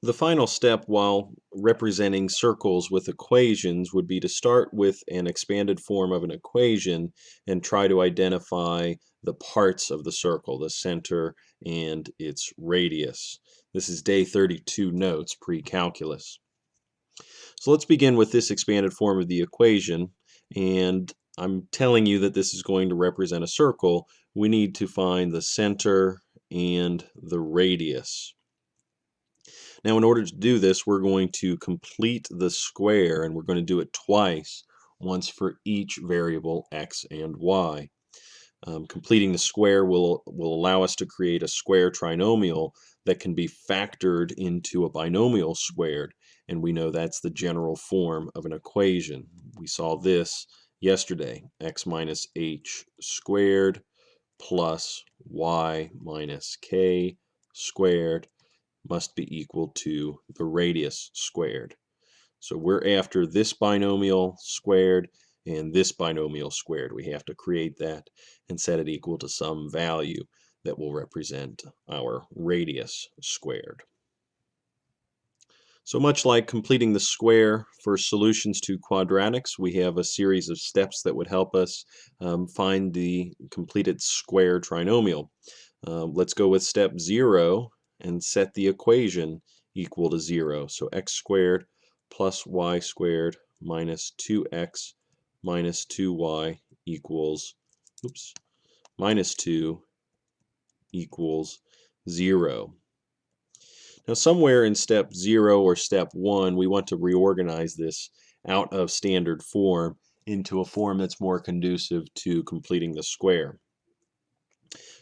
The final step while representing circles with equations would be to start with an expanded form of an equation and try to identify the parts of the circle, the center and its radius. This is day 32 notes, pre-calculus. So let's begin with this expanded form of the equation, and I'm telling you that this is going to represent a circle. We need to find the center and the radius. Now, in order to do this, we're going to complete the square, and we're going to do it twice, once for each variable x and y. Completing the square will allow us to create a square trinomial that can be factored into a binomial squared, and we know that's the general form of an equation. We saw this yesterday, x minus h squared plus y minus k squared must be equal to the radius squared. So we're after this binomial squared and this binomial squared. We have to create that and set it equal to some value that will represent our radius squared. So much like completing the square for solutions to quadratics, we have a series of steps that would help us find the completed square trinomial. Let's go with step 0 and set the equation equal to 0. So x squared plus y squared minus 2x minus 2y equals, minus 2 equals 0. Now somewhere in step 0 or step 1, we want to reorganize this out of standard form into a form that's more conducive to completing the square.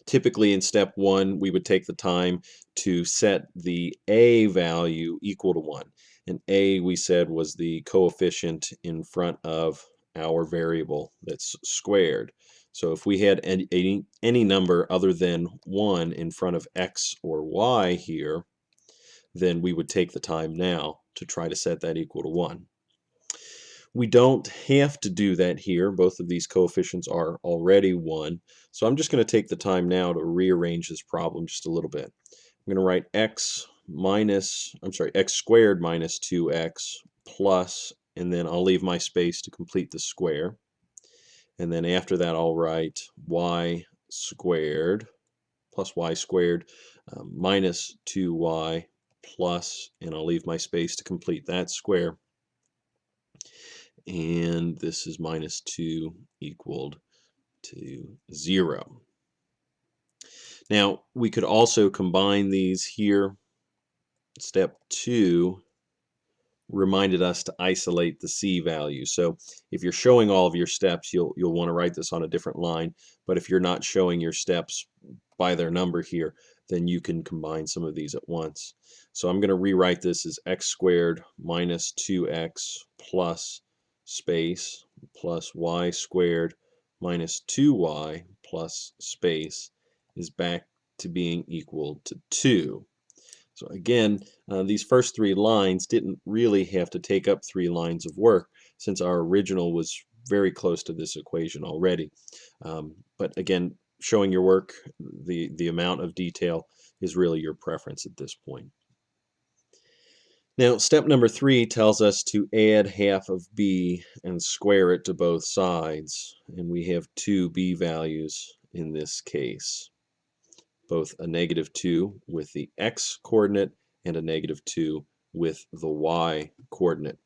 Typically in step 1, we would take the time to set the a value equal to 1. And a, we said, was the coefficient in front of our variable that's squared. So if we had any number other than 1 in front of x or y here, then we would take the time now to try to set that equal to 1. We don't have to do that here. Both of these coefficients are already 1. So I'm just going to take the time now to rearrange this problem just a little bit. I'm going to write x squared minus 2x plus, and then I'll leave my space to complete the square. And then after that, I'll write y squared plus y squared minus 2y plus, and I'll leave my space to complete that square. And this is minus 2 equaled to 0. Now, we could also combine these here. Step 2 reminded us to isolate the c value. So if you're showing all of your steps, you'll want to write this on a different line. But if you're not showing your steps by their number here, then you can combine some of these at once. So I'm going to rewrite this as x squared minus 2x plus space plus y squared minus 2y plus space is back to being equal to 2. So again, these first 3 lines didn't really have to take up 3 lines of work since our original was very close to this equation already. But again, showing your work, the amount of detail is really your preference at this point. Now, step number 3 tells us to add half of b and square it to both sides. And we have 2 b values in this case, both a negative 2 with the x coordinate and a negative 2 with the y coordinate.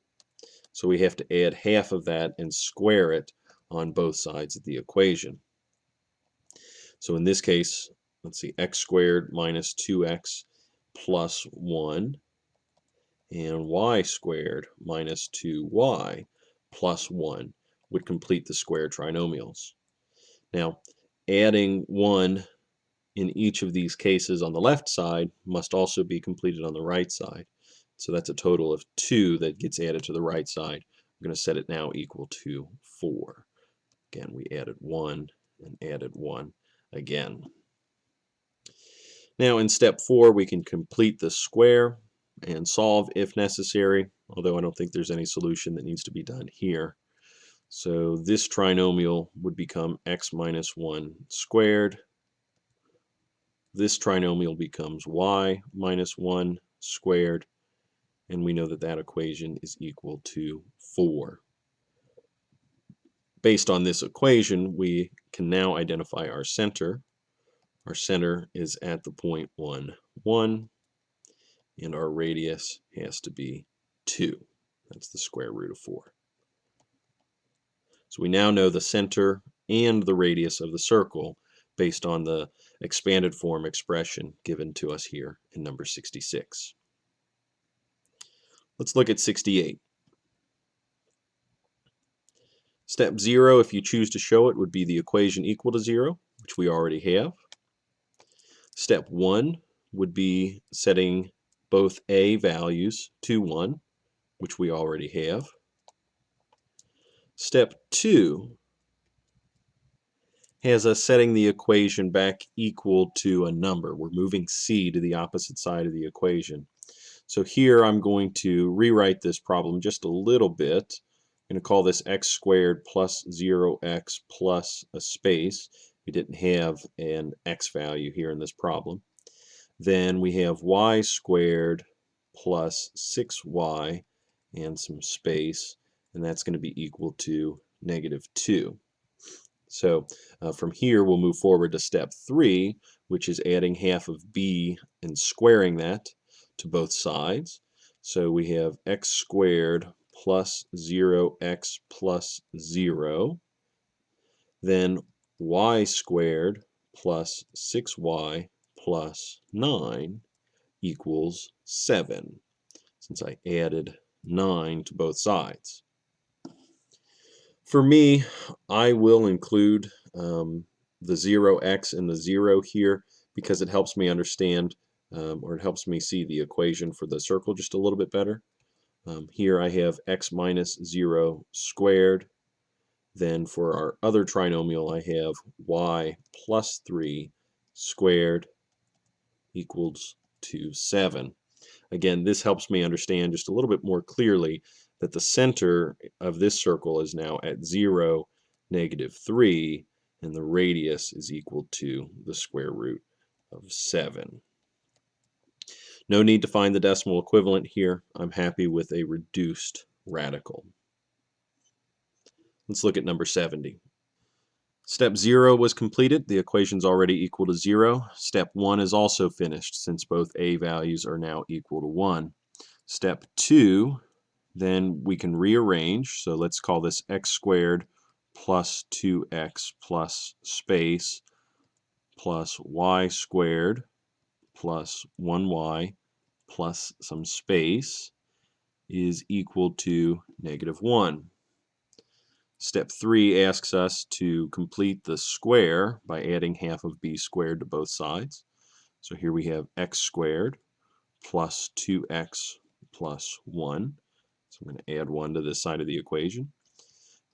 So we have to add half of that and square it on both sides of the equation. So in this case, let's see, x squared minus 2x plus 1 and y squared minus 2y plus 1 would complete the square trinomials. Now, adding 1 in each of these cases on the left side must also be completed on the right side. So that's a total of 2 that gets added to the right side. I'm going to set it now equal to 4. Again, we added 1 and added 1 again. Now in step 4, we can complete the square and solve if necessary, although I don't think there's any solution that needs to be done here. So this trinomial would become x minus 1 squared. This trinomial becomes y minus 1 squared. and we know that that equation is equal to 4. Based on this equation, we can now identify our center. Our center is at the point 1, 1, and our radius has to be 2. That's the square root of 4. So we now know the center and the radius of the circle based on the expanded form expression given to us here in number 66. Let's look at 68. Step 0, if you choose to show it, would be the equation equal to 0, which we already have. Step 1 would be setting both a values to 1, which we already have. Step 2 has us setting the equation back equal to a number. We're moving c to the opposite side of the equation. So here I'm going to rewrite this problem just a little bit. I'm going to call this x squared plus 0x plus a space. We didn't have an x value here in this problem. Then we have y squared plus 6y and some space, and that's going to be equal to -2. So from here we'll move forward to step 3, which is adding half of b and squaring that to both sides. So we have x squared plus 0x plus 0, then y squared plus 6y plus 9 equals 7, since I added 9 to both sides. For me, I will include the 0x and the 0 here because it helps me understand, or it helps me see the equation for the circle just a little bit better. Here I have x minus 0 squared. Then for our other trinomial, I have y plus 3 squared equals to 7. Again, this helps me understand just a little bit more clearly that the center of this circle is now at 0, -3, and the radius is equal to the square root of 7. No need to find the decimal equivalent here. I'm happy with a reduced radical. Let's look at number 70. Step 0 was completed. The equation's already equal to 0. Step 1 is also finished since both a values are now equal to 1. Step 2, then we can rearrange. So let's call this x squared plus 2x plus space plus y squared plus 1y plus some space is equal to -1. Step 3 asks us to complete the square by adding half of b squared to both sides. So here we have x squared plus 2x plus 1. So I'm going to add 1 to this side of the equation.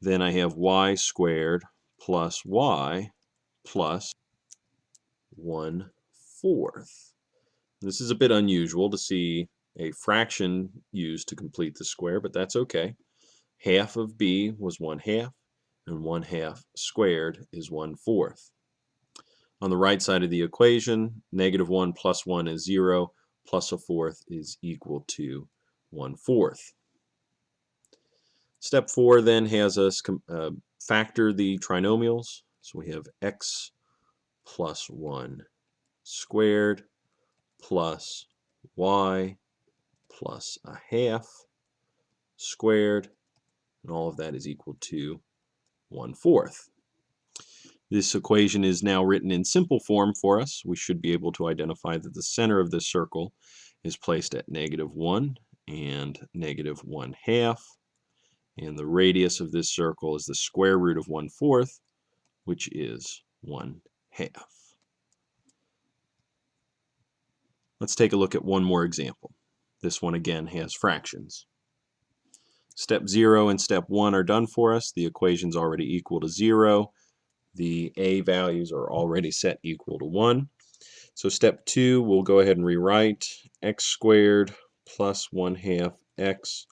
Then I have y squared plus y plus 1/4. This is a bit unusual to see a fraction used to complete the square, but that's okay. Half of b was 1/2, and 1/2 squared is 1/4. On the right side of the equation, -1 plus 1 is 0, plus 1/4 is equal to 1/4. Step 4 then has us factor the trinomials. So we have x plus 1 squared plus y plus 1/2 squared, and all of that is equal to 1/4. This equation is now written in simple form for us. We should be able to identify that the center of this circle is placed at -1 and -1/2, and the radius of this circle is the square root of 1/4, which is 1/2. Let's take a look at one more example. This one again has fractions. Step 0 and step 1 are done for us. The equation's already equal to 0. The a values are already set equal to 1. So step 2, we'll go ahead and rewrite x squared plus 1/2 x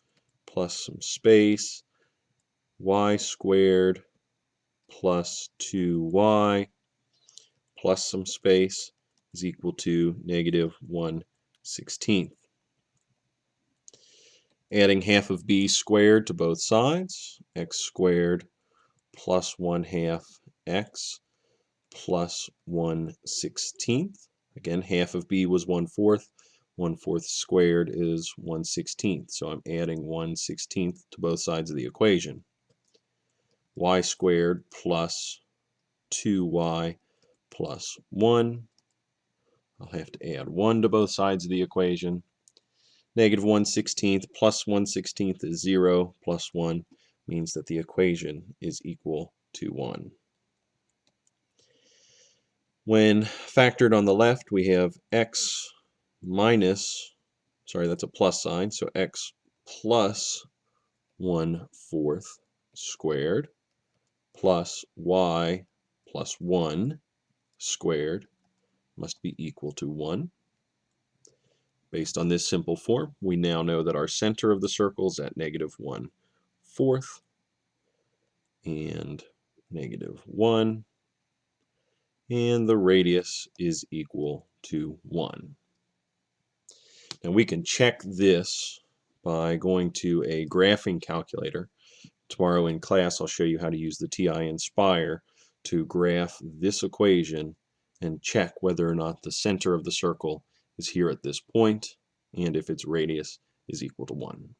plus some space, y squared plus 2y plus some space is equal to -1/16. Adding half of b squared to both sides, x squared plus 1/2 x plus 1/16. Again, half of b was 1/4. 1/4 squared is 1/16. So I'm adding 1/16 to both sides of the equation. Y squared plus 2y plus 1. I'll have to add 1 to both sides of the equation. Negative 1/16 plus 1/16 is 0, plus 1 means that the equation is equal to 1. When factored on the left, we have x minus, sorry, that's a plus sign, so x plus 1/4 squared plus y plus 1 squared must be equal to 1. Based on this simple form, we now know that our center of the circle is at negative 1/4 and negative 1, and the radius is equal to 1. Now we can check this by going to a graphing calculator. Tomorrow in class I'll show you how to use the TI Inspire to graph this equation and check whether or not the center of the circle is here at this point and if its radius is equal to 1.